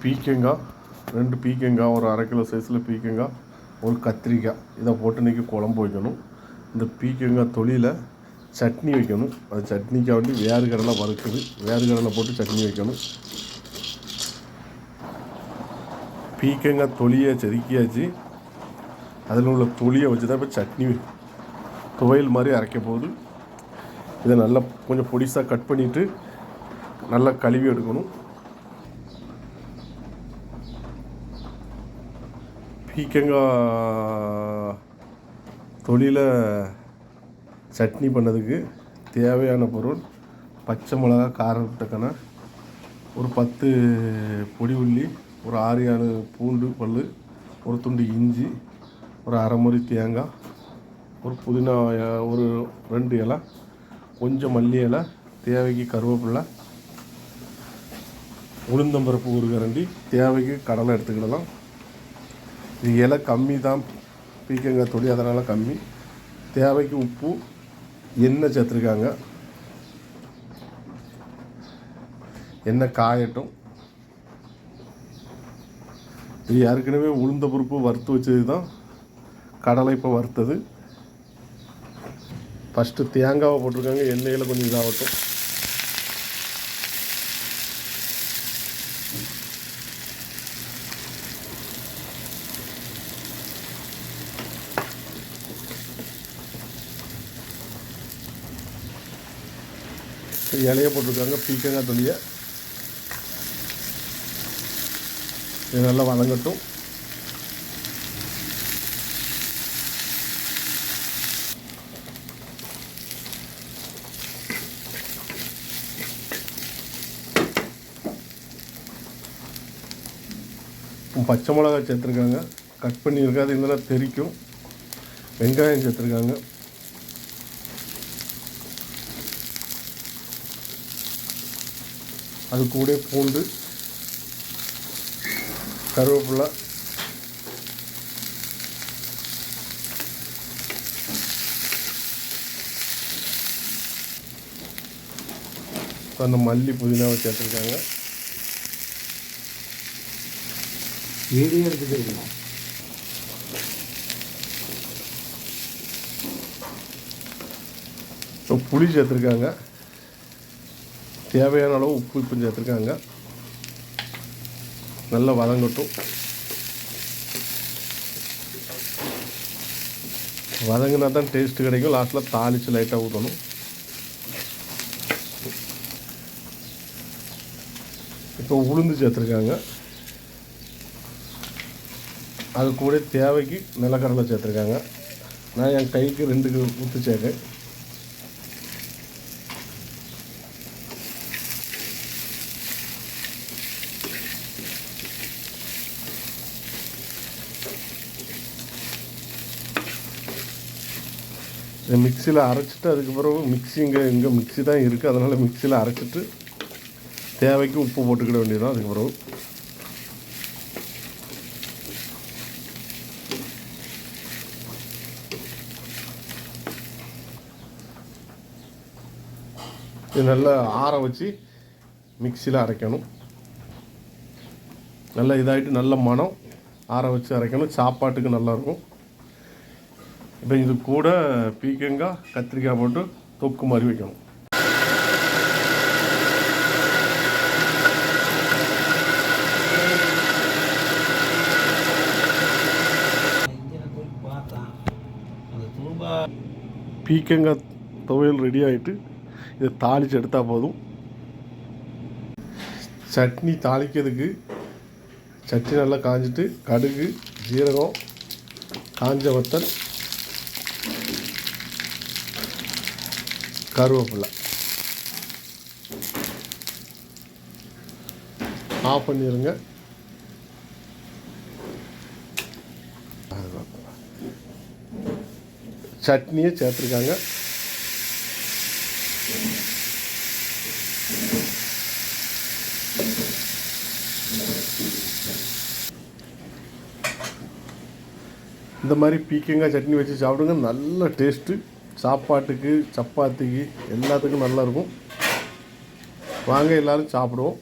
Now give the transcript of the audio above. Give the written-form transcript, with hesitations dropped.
பீக்கங்காய், 2 பீக்கங்காய், ஒரு 1/2 கிலோ சைஸில் பீக்கங்காய், ஒரு கத்திரிக்காய், இதை போட்டு இன்றைக்கி குழம்பு வைக்கணும். இந்த பீக்கங்காய் தொலியில் சட்னி வைக்கணும். அது சட்னிக்காக வேண்டி வேர்க்கடலை வறுக்குது, வேர்க்கடலை போட்டு சட்னி வைக்கணும். பீக்கங்காய் தொலியை செதுக்கியாச்சு. அதில் உள்ள தொலியை வச்சு தான் இப்போ சட்னி துவையல் மாதிரி அரைக்க போகுது. இதை நல்லா கொஞ்சம் பொடிசாக கட் பண்ணிவிட்டு நல்லா கழுவி எடுக்கணும். பீக்கங்காய் தொலியில் சட்னி பண்ணதுக்கு தேவையான பொருள்: பச்சை மிளகா காரத்துக்கான, ஒரு 10 பொடி உள்ளி, ஒரு 6-7 பூண்டு பல், ஒரு துண்டு இஞ்சி, ஒரு அரை முறி தேங்காய், ஒரு புதினா, ஒரு 2 இலை, கொஞ்சம் மல்லி இலை, தேவைக்கு கருவேப்பிலை, உளுந்தம்பருப்பு ஒரு கரண்டி, தேவைக்கு கடலை எடுத்துக்கிடலாம். இது இலை கம்மி தான் பீக்கங்காய் தொலி, அதனால் கம்மி. தேவைக்கு உப்பு, எண்ணெய் சேர்த்துருக்காங்க. எண்ணெய் காயட்டும். இது ஏற்கனவே உளுந்த பருப்பு வறுத்து வச்சது தான், கடலை இப்போ வறுத்தது. ஃபஸ்ட்டு தேங்காவை போட்டிருக்காங்க. எண்ணெயில் கொஞ்சம் இதாகட்டும். இலையை போட்டிருக்காங்க, பீக்கங்காய் தொலியை. இது நல்லா வதங்கட்டும். பச்சை மிளகாய் சேர்த்துருக்காங்க, கட் பண்ணியிருக்காது, இதெல்லாம் தெரிக்கும். வெங்காயம் சேர்த்துருக்காங்க. அது கூட பூண்டு, கருவேப்பிலை, அந்த மல்லி புதினாவை சேர்த்துருக்காங்க. வீடியோ எடுத்துக்கலாம். இப்போ புளி சேர்த்துருக்காங்க. தேவையான அளவு உப்பு இப்போ சேர்த்துருக்காங்க. நல்லா வதங்கட்டும். வதங்கினா தான் டேஸ்ட்டு கிடைக்கும். லாஸ்ட்டில் தாளித்து லைட்டாக ஊற்றணும். இப்போ உளுந்து சேர்த்துருக்காங்க. அது கூட தேவைக்கு நிலக்கடலை சேர்த்துருக்காங்க. நான் என் கைக்கு 2 ஊற்று சேர்க்கேன். இதை மிக்சியில் அரைச்சிட்டு, அதுக்கு பிறகு இங்கே மிக்சி தான் இருக்குது, அதனால் மிக்சியில் அரைச்சிட்டு தேவைக்கு உப்பு போட்டுக்கிட வேண்டியதான். அதுக்கு பிறகு இது நல்லா ஆற வச்சு மிக்சியில் அரைக்கணும். நல்லா இதாகிட்டு நல்ல மனம், ஆற வச்சு அரைக்கணும். சாப்பாட்டுக்கு நல்லாயிருக்கும். இப்போ இது கூட பீக்கங்காய், கத்திரிக்காய் போட்டு தொக்கு மாதிரி வைக்கணும். பீக்கங்காய் துவையல் ரெடி ஆகிட்டு இதை தாளித்து எடுத்தால் போதும். சட்னி தாளிக்கிறதுக்கு சட்னி நல்லா காஞ்சிட்டு கடுகு, ஜீரகம், காஞ்ச வத்தல், கருவேப்பிலை ஆஃப் பண்ணிடுங்க. சட்னியை சேர்த்துருக்காங்க. இந்த மாதிரி பீக்கங்காய் சட்னி வச்சு சாப்பிடுங்க. நல்ல டேஸ்ட்டு. சாப்பாட்டுக்கு, சப்பாத்திக்கு, எல்லாத்துக்கும் நல்லாயிருக்கும். வாங்க எல்லோரும் சாப்பிடுவோம்.